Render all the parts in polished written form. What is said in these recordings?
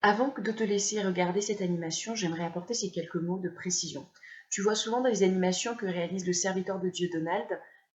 Avant de te laisser regarder cette animation, j'aimerais apporter ces quelques mots de précision. Tu vois souvent dans les animations que réalise le serviteur de Dieu Donald,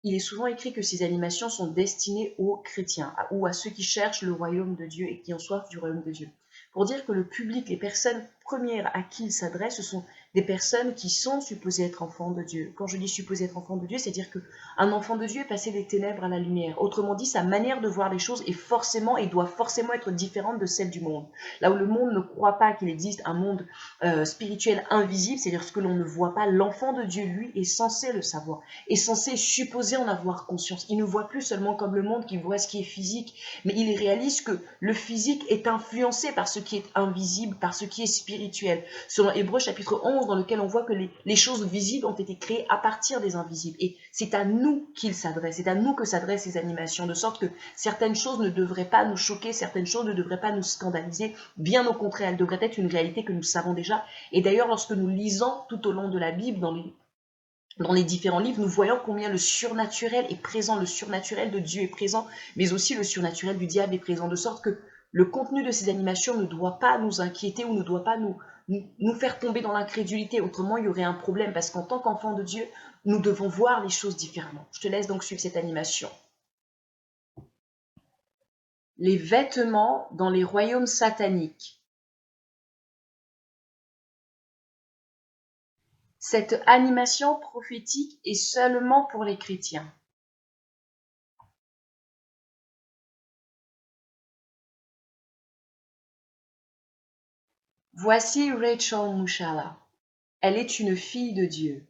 il est souvent écrit que ces animations sont destinées aux chrétiens ou à ceux qui cherchent le royaume de Dieu et qui ont soif du royaume de Dieu. Pour dire que le public, les personnes premières à qui il s'adresse, ce sont des personnes qui sont supposées être enfants de Dieu. Quand je dis supposées être enfants de Dieu, c'est-à-dire qu'un enfant de Dieu est passé des ténèbres à la lumière. Autrement dit, sa manière de voir les choses est forcément et doit forcément être différente de celle du monde. Là où le monde ne croit pas qu'il existe un monde spirituel invisible, c'est-à-dire ce que l'on ne voit pas, l'enfant de Dieu, lui, est censé le savoir, est censé supposer en avoir conscience. Il ne voit plus seulement comme le monde qui voit ce qui est physique, mais il réalise que le physique est influencé par ce qui est invisible, par ce qui est spirituel. Selon Hébreux chapitre 11, dans lequel on voit que les choses visibles ont été créées à partir des invisibles. Et c'est à nous qu'il s'adresse, c'est à nous que s'adressent ces animations, de sorte que certaines choses ne devraient pas nous choquer, certaines choses ne devraient pas nous scandaliser. Bien au contraire, elle devrait être une réalité que nous savons déjà. Et d'ailleurs, lorsque nous lisons tout au long de la Bible, dans les différents livres, nous voyons combien le surnaturel est présent, le surnaturel de Dieu est présent, mais aussi le surnaturel du diable est présent, de sorte que le contenu de ces animations ne doit pas nous inquiéter ou ne doit pas nous faire tomber dans l'incrédulité. Autrement, il y aurait un problème, parce qu'en tant qu'enfant de Dieu, nous devons voir les choses différemment. Je te laisse donc suivre cette animation. Les vêtements dans les royaumes sataniques. Cette animation prophétique est seulement pour les chrétiens. Voici Rachel Mushala. Elle est une fille de Dieu.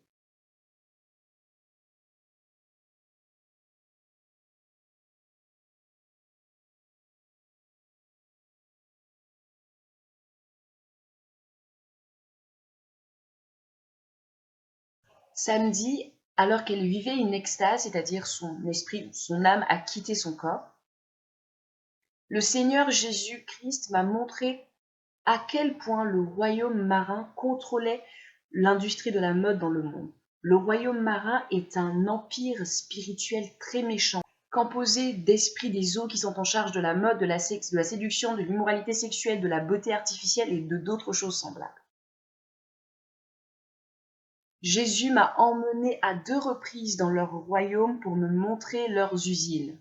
Samedi, alors qu'elle vivait une extase, c'est-à-dire son esprit, son âme a quitté son corps, le Seigneur Jésus-Christ m'a montré à quel point le royaume marin contrôlait l'industrie de la mode dans le monde. Le royaume marin est un empire spirituel très méchant, composé d'esprits des eaux qui sont en charge de la mode, de la séduction, de l'immoralité sexuelle, de la beauté artificielle et de d'autres choses semblables. Jésus m'a emmené à 2 reprises dans leur royaume pour me montrer leurs usines.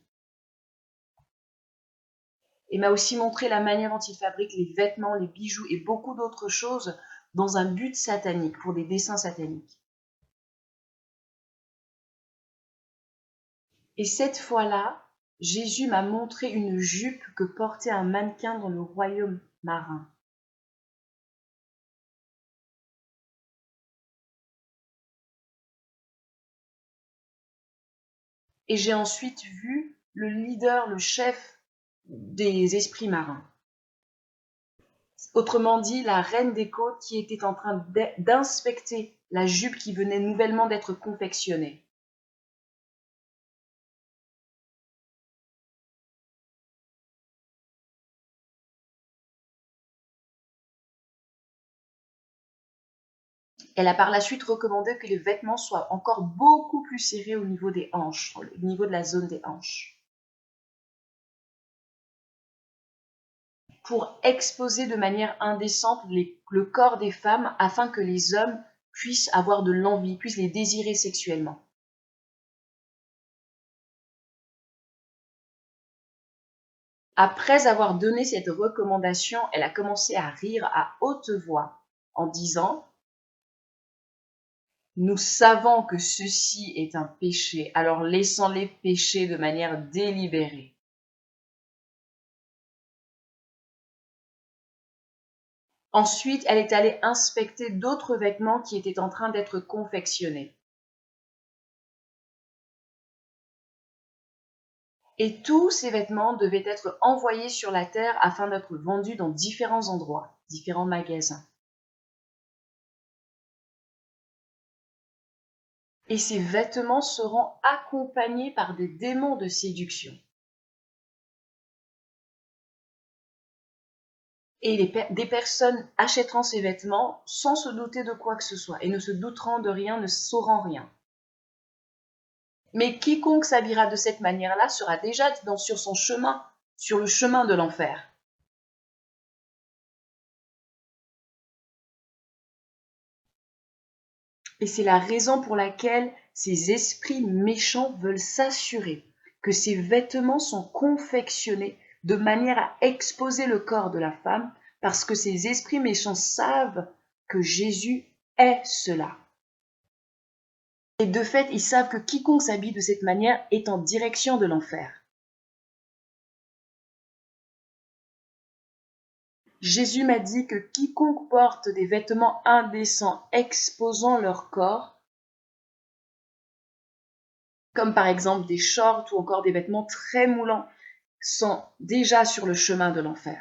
Et m'a aussi montré la manière dont ils fabriquent les vêtements, les bijoux et beaucoup d'autres choses dans un but satanique, pour des desseins sataniques. Et cette fois-là, Jésus m'a montré une jupe que portait un mannequin dans le royaume marin. Et j'ai ensuite vu le leader, le chef des esprits marins. Autrement dit, la reine des côtes qui était en train d'inspecter la jupe qui venait nouvellement d'être confectionnée. Elle a par la suite recommandé que les vêtements soient encore beaucoup plus serrés au niveau des hanches, au niveau de la zone des hanches, pour exposer de manière indécente le corps des femmes afin que les hommes puissent avoir de l'envie, puissent les désirer sexuellement. Après avoir donné cette recommandation, elle a commencé à rire à haute voix en disant: nous savons que ceci est un péché, alors laissons-les pécher de manière délibérée. Ensuite, elle est allée inspecter d'autres vêtements qui étaient en train d'être confectionnés. Et tous ces vêtements devaient être envoyés sur la terre afin d'être vendus dans différents endroits, différents magasins. Et ces vêtements seront accompagnés par des démons de séduction. Et des personnes achèteront ces vêtements sans se douter de quoi que ce soit, et ne se douteront de rien, ne sauront rien. Mais quiconque s'habillera de cette manière-là sera déjà sur son chemin, sur le chemin de l'enfer. Et c'est la raison pour laquelle ces esprits méchants veulent s'assurer que ces vêtements sont confectionnés de manière à exposer le corps de la femme, parce que ces esprits méchants savent que Jésus est cela. Et de fait, ils savent que quiconque s'habille de cette manière est en direction de l'enfer. Jésus m'a dit que quiconque porte des vêtements indécents exposant leur corps, comme par exemple des shorts ou encore des vêtements très moulants, sont déjà sur le chemin de l'enfer.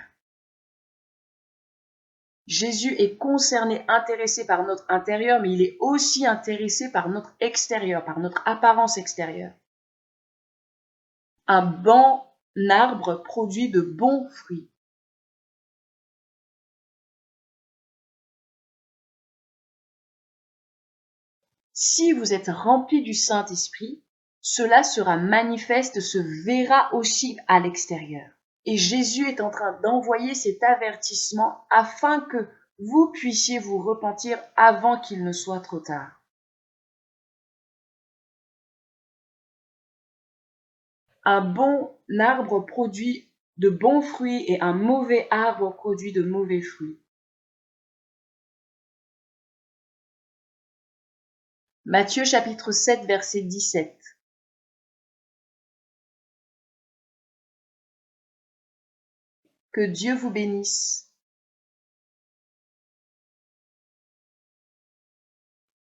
Jésus est concerné, intéressé par notre intérieur, mais il est aussi intéressé par notre extérieur, par notre apparence extérieure. Un bon arbre produit de bons fruits. Si vous êtes rempli du Saint-Esprit, cela sera manifeste, se verra aussi à l'extérieur. Et Jésus est en train d'envoyer cet avertissement afin que vous puissiez vous repentir avant qu'il ne soit trop tard. Un bon arbre produit de bons fruits et un mauvais arbre produit de mauvais fruits. Matthieu chapitre 7, verset 17. Que Dieu vous bénisse.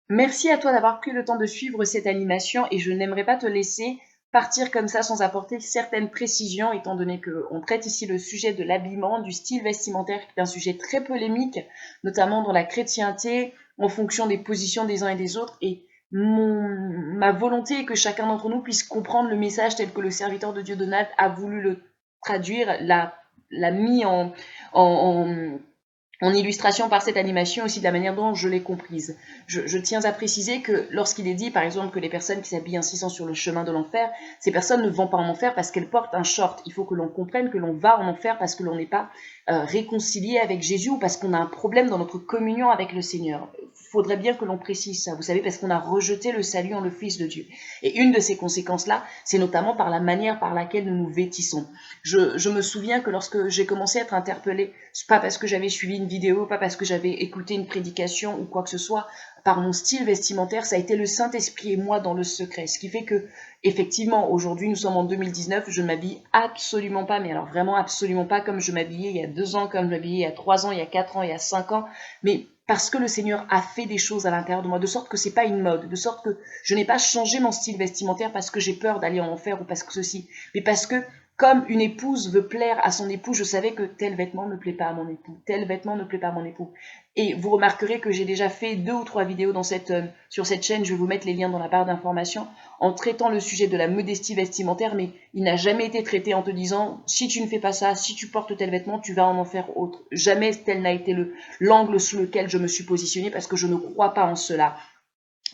Merci à toi d'avoir pris le temps de suivre cette animation et je n'aimerais pas te laisser partir comme ça sans apporter certaines précisions, étant donné qu'on traite ici le sujet de l'habillement, du style vestimentaire, qui est un sujet très polémique, notamment dans la chrétienté, en fonction des positions des uns et des autres. Et ma volonté est que chacun d'entre nous puisse comprendre le message tel que le serviteur de Dieu Donald a voulu le traduire, l'a mis en illustration par cette animation, aussi de la manière dont je l'ai comprise. Je tiens à préciser que lorsqu'il est dit, par exemple, que les personnes qui s'habillent ainsi sont sur le chemin de l'enfer, ces personnes ne vont pas en enfer parce qu'elles portent un short. Il faut que l'on comprenne que l'on va en enfer parce que l'on n'est pas réconcilié avec Jésus ou parce qu'on a un problème dans notre communion avec le Seigneur. Il faudrait bien que l'on précise ça, vous savez, parce qu'on a rejeté le salut en le Fils de Dieu. Et une de ces conséquences-là, c'est notamment par la manière par laquelle nous nous vêtissons. Je me souviens que lorsque j'ai commencé à être interpellée, pas parce que j'avais suivi une vidéo, pas parce que j'avais écouté une prédication ou quoi que ce soit, par mon style vestimentaire, ça a été le Saint-Esprit et moi dans le secret. Ce qui fait que, effectivement, aujourd'hui, nous sommes en 2019, je ne m'habille absolument pas, mais alors vraiment absolument pas comme je m'habillais il y a 2 ans, comme je m'habillais il y a 3 ans, il y a 4 ans, il y a 5 ans, mais parce que le Seigneur a fait des choses à l'intérieur de moi, de sorte que c'est pas une mode, de sorte que je n'ai pas changé mon style vestimentaire parce que j'ai peur d'aller en enfer ou parce que ceci, mais parce que comme une épouse veut plaire à son époux, je savais que tel vêtement ne plaît pas à mon époux, tel vêtement ne plaît pas à mon époux. Et vous remarquerez que j'ai déjà fait 2 ou 3 vidéos sur cette chaîne, je vais vous mettre les liens dans la barre d'information, en traitant le sujet de la modestie vestimentaire, mais il n'a jamais été traité en te disant, si tu ne fais pas ça, si tu portes tel vêtement, tu vas en faire autre. Jamais tel n'a été l'angle sous lequel je me suis positionnée, parce que je ne crois pas en cela.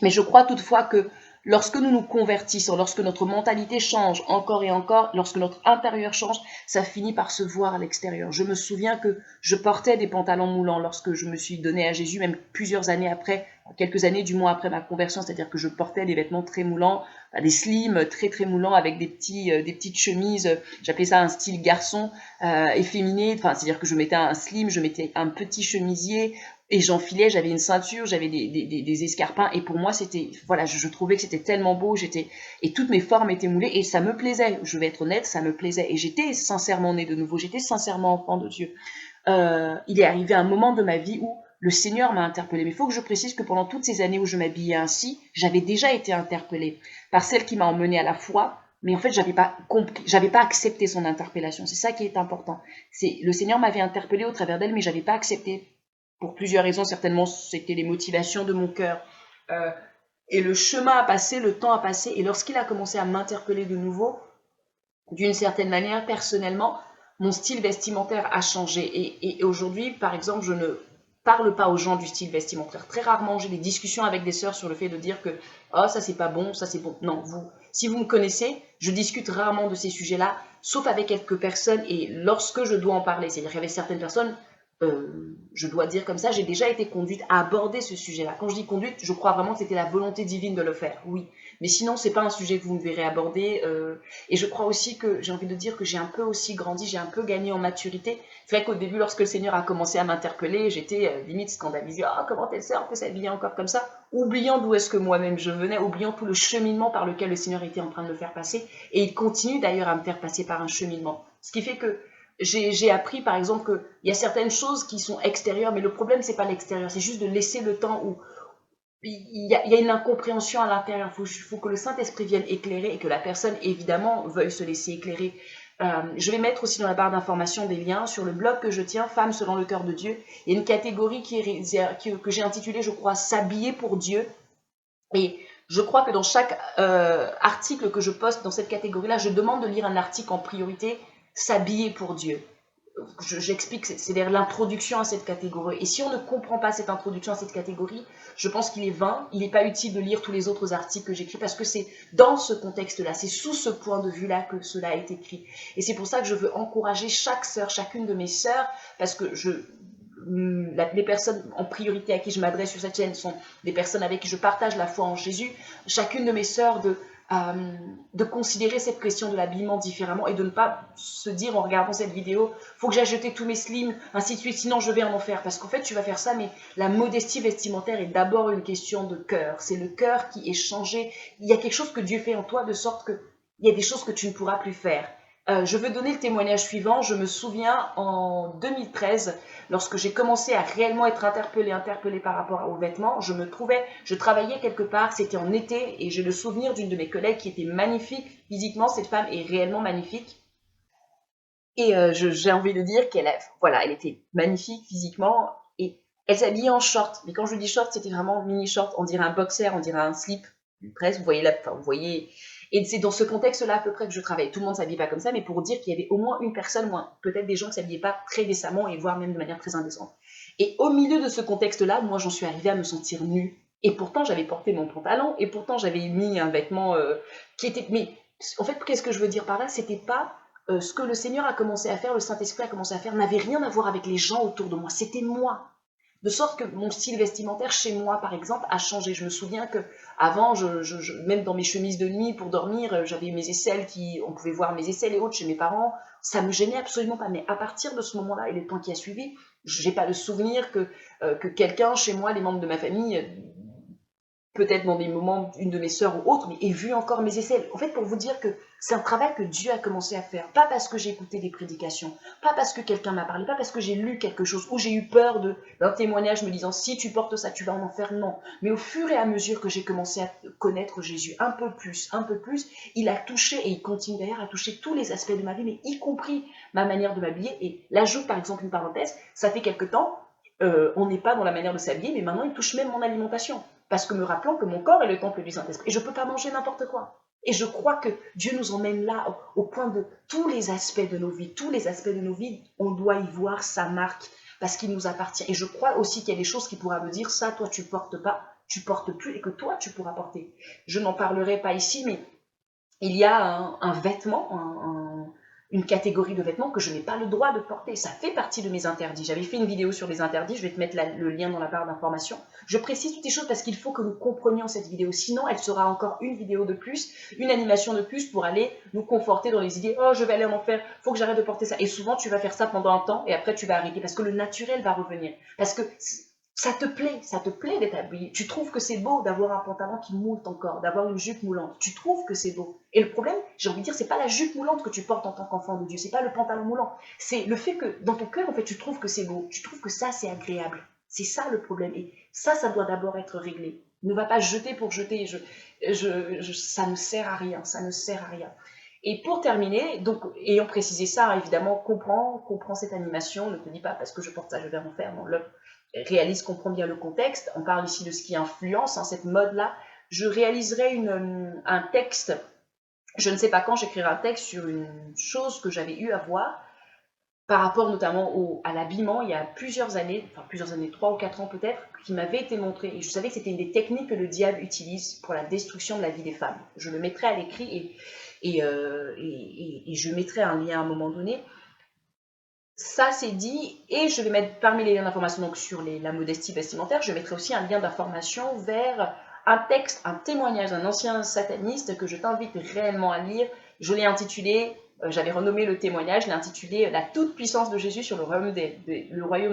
Mais je crois toutefois que lorsque nous nous convertissons, lorsque notre mentalité change encore et encore, lorsque notre intérieur change, ça finit par se voir à l'extérieur. Je me souviens que je portais des pantalons moulants lorsque je me suis donné à Jésus, même plusieurs années après, quelques années du moins après ma conversion, c'est-à-dire que je portais des vêtements très moulants, des slims très très moulants avec des petites chemises, j'appelais ça un style garçon efféminé, enfin c'est-à-dire que je mettais un slim, je mettais un petit chemisier, et j'enfilais, j'avais une ceinture, j'avais des escarpins, et pour moi c'était, voilà, je trouvais que c'était tellement beau, et toutes mes formes étaient moulées, et ça me plaisait, je vais être honnête, ça me plaisait, et j'étais sincèrement née de nouveau, j'étais sincèrement enfant de Dieu. Il est arrivé un moment de ma vie où le Seigneur m'a interpellée, mais il faut que je précise que pendant toutes ces années où je m'habillais ainsi, j'avais déjà été interpellée par celle qui m'a emmenée à la foi, mais en fait, j'avais pas compris, j'avais pas accepté son interpellation. C'est ça qui est important. Le Seigneur m'avait interpellée au travers d'elle, mais j'avais pas accepté. Pour plusieurs raisons, certainement, c'était les motivations de mon cœur. Et le chemin a passé, le temps a passé, et lorsqu'il a commencé à m'interpeller de nouveau, d'une certaine manière, personnellement, mon style vestimentaire a changé. Et aujourd'hui, par exemple, je ne parle pas aux gens du style vestimentaire. Très rarement, j'ai des discussions avec des sœurs sur le fait de dire que « Oh, ça c'est pas bon, ça c'est bon ». Non, si vous me connaissez, je discute rarement de ces sujets-là, sauf avec quelques personnes, et lorsque je dois en parler, c'est-à-dire qu'avec certaines personnes, je dois dire comme ça, j'ai déjà été conduite à aborder ce sujet-là. Quand je dis conduite, je crois vraiment que c'était la volonté divine de le faire, oui. Mais sinon, c'est pas un sujet que vous me verrez aborder. Et je crois aussi que j'ai envie de dire que j'ai un peu aussi grandi, j'ai un peu gagné en maturité. C'est vrai qu'au début, lorsque le Seigneur a commencé à m'interpeller, j'étais limite scandalisée. Ah, comment telle sœur peut s'habiller encore comme ça? Oubliant d'où est-ce que moi-même je venais, oubliant tout le cheminement par lequel le Seigneur était en train de me faire passer. Et il continue d'ailleurs à me faire passer par un cheminement. Ce qui fait que j'ai appris par exemple qu'il y a certaines choses qui sont extérieures, mais le problème c'est pas l'extérieur, c'est juste de laisser le temps où il y a une incompréhension à l'intérieur. Il faut que le Saint-Esprit vienne éclairer et que la personne évidemment veuille se laisser éclairer. Je vais mettre aussi dans la barre d'information des liens sur le blog que je tiens, Femmes selon le cœur de Dieu. Il y a une catégorie que j'ai intitulée, je crois, S'habiller pour Dieu. Et je crois que dans chaque article que je poste dans cette catégorie-là, je demande de lire un article en priorité, S'habiller pour Dieu. J'explique, c'est l'introduction à cette catégorie. Et si on ne comprend pas cette introduction à cette catégorie, je pense qu'il est vain, il n'est pas utile de lire tous les autres articles que j'écris parce que c'est dans ce contexte-là, c'est sous ce point de vue-là que cela a été écrit. Et c'est pour ça que je veux encourager chaque sœur, chacune de mes sœurs, parce que les personnes en priorité à qui je m'adresse sur cette chaîne sont des personnes avec qui je partage la foi en Jésus. Chacune de mes sœurs de considérer cette question de l'habillement différemment et de ne pas se dire en regardant cette vidéo, faut que j'aille jeter tous mes slims, ainsi de suite, sinon je vais en enfer. Parce qu'en fait, tu vas faire ça, mais la modestie vestimentaire est d'abord une question de cœur. C'est le cœur qui est changé. Il y a quelque chose que Dieu fait en toi de sorte que il y a des choses que tu ne pourras plus faire. Je veux donner le témoignage suivant. Je me souviens en 2013, lorsque j'ai commencé à réellement être interpellée par rapport aux vêtements, je travaillais quelque part, c'était en été, et j'ai le souvenir d'une de mes collègues qui était magnifique physiquement. Cette femme est réellement magnifique. Et j'ai envie de dire voilà, elle était magnifique physiquement, et elle s'habillait en short. Mais quand je dis short, c'était vraiment mini short, on dirait un boxer, on dirait un slip, presque, vous voyez. Et c'est dans ce contexte-là à peu près que je travaille. Tout le monde ne s'habille pas comme ça, mais pour dire qu'il y avait au moins une personne, peut-être des gens qui ne s'habillaient pas très décemment, et voire même de manière très indécente. Et au milieu de ce contexte-là, moi j'en suis arrivée à me sentir nue. Et pourtant j'avais porté mon pantalon, et pourtant j'avais mis un vêtement qui était... Mais en fait, qu'est-ce que je veux dire par là? C'était pas ce que le Seigneur a commencé à faire, le Saint-Esprit a commencé à faire, n'avait rien à voir avec les gens autour de moi. C'était moi. De sorte que mon style vestimentaire chez moi, par exemple, a changé. Je me souviens que avant, même dans mes chemises de nuit pour dormir, j'avais mes aisselles on pouvait voir mes aisselles et autres chez mes parents. Ça me gênait absolument pas. Mais à partir de ce moment-là et le temps qui a suivi, j'ai pas le souvenir que quelqu'un chez moi, les membres de ma famille, peut-être dans des moments, une de mes sœurs ou autre, mais ait vu encore mes aisselles. En fait, pour vous dire que c'est un travail que Dieu a commencé à faire. Pas parce que j'ai écouté des prédications, pas parce que quelqu'un m'a parlé, pas parce que j'ai lu quelque chose, ou j'ai eu peur d'un témoignage me disant si tu portes ça, tu vas en enfer. Non. Mais au fur et à mesure que j'ai commencé à connaître Jésus un peu plus, il a touché, et il continue d'ailleurs à toucher tous les aspects de ma vie, mais y compris ma manière de m'habiller. Et là, j'ouvre par exemple une parenthèse, ça fait quelque temps, on n'est pas dans la manière de s'habiller, mais maintenant il touche même mon alimentation. Parce que me rappelant que mon corps est le temple du Saint-Esprit. Et je ne peux pas manger n'importe quoi. Et je crois que Dieu nous emmène là, au point de tous les aspects de nos vies. Tous les aspects de nos vies, on doit y voir sa marque, parce qu'il nous appartient. Et je crois aussi qu'il y a des choses qui pourra me dire, ça, toi, tu ne portes pas, tu ne portes plus, et que toi, tu pourras porter. Je n'en parlerai pas ici, mais il y a un vêtement, une catégorie de vêtements que je n'ai pas le droit de porter. Ça fait partie de mes interdits. J'avais fait une vidéo sur les interdits, je vais te mettre le lien dans la barre d'information. Je précise toutes les choses parce qu'il faut que nous comprenions cette vidéo. Sinon, elle sera encore une vidéo de plus, une animation de plus pour aller nous conforter dans les idées. Oh, je vais aller en enfer, faut que j'arrête de porter ça. Et souvent, tu vas faire ça pendant un temps et après, tu vas arrêter parce que le naturel va revenir. Parce que ça te plaît d'être habillé. Tu trouves que c'est beau d'avoir un pantalon qui moule ton corps, d'avoir une jupe moulante. Tu trouves que c'est beau. Et le problème, j'ai envie de dire, c'est pas la jupe moulante que tu portes en tant qu'enfant de Dieu, c'est pas le pantalon moulant. C'est le fait que dans ton cœur, en fait, tu trouves que c'est beau, tu trouves que ça, c'est agréable. C'est ça le problème. Et ça doit d'abord être réglé. Ne va pas jeter pour jeter. Ça ne sert à rien. Ça ne sert à rien. Et pour terminer, donc, ayant précisé ça, évidemment, comprends cette animation. Ne te dis pas parce que je porte ça, je vais en faire. Non, réalise, comprends bien le contexte. On parle ici de ce qui influence cette mode-là. Je réaliserai un texte, je ne sais pas quand, j'écrirai un texte sur une chose que j'avais eu à voir par rapport notamment à l'habillement il y a plusieurs années, 3 ou 4 ans peut-être, qui m'avait été montré. Et je savais que c'était une des techniques que le diable utilise pour la destruction de la vie des femmes. Je le mettrai à l'écrit et je mettrai un lien à un moment donné. Ça, c'est dit, et je vais mettre parmi les liens d'information donc sur la modestie vestimentaire, je mettrai aussi un lien d'information vers un texte, un témoignage d'un ancien sataniste que je t'invite réellement à lire. Je l'ai intitulé, j'avais renommé le témoignage, je l'ai intitulé La toute-puissance de Jésus sur le royaume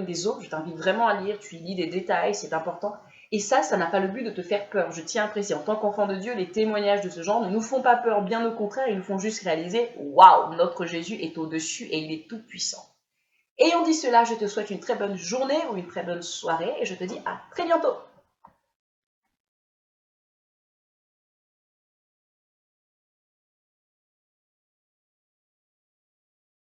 des eaux. Je t'invite vraiment à lire, tu y lis des détails, c'est important. Et ça n'a pas le but de te faire peur. Je tiens à préciser, en tant qu'enfant de Dieu, les témoignages de ce genre ne nous font pas peur, bien au contraire, ils nous font juste réaliser, waouh, notre Jésus est au-dessus et il est tout puissant. Ayant dit cela, je te souhaite une très bonne journée ou une très bonne soirée et je te dis à très bientôt.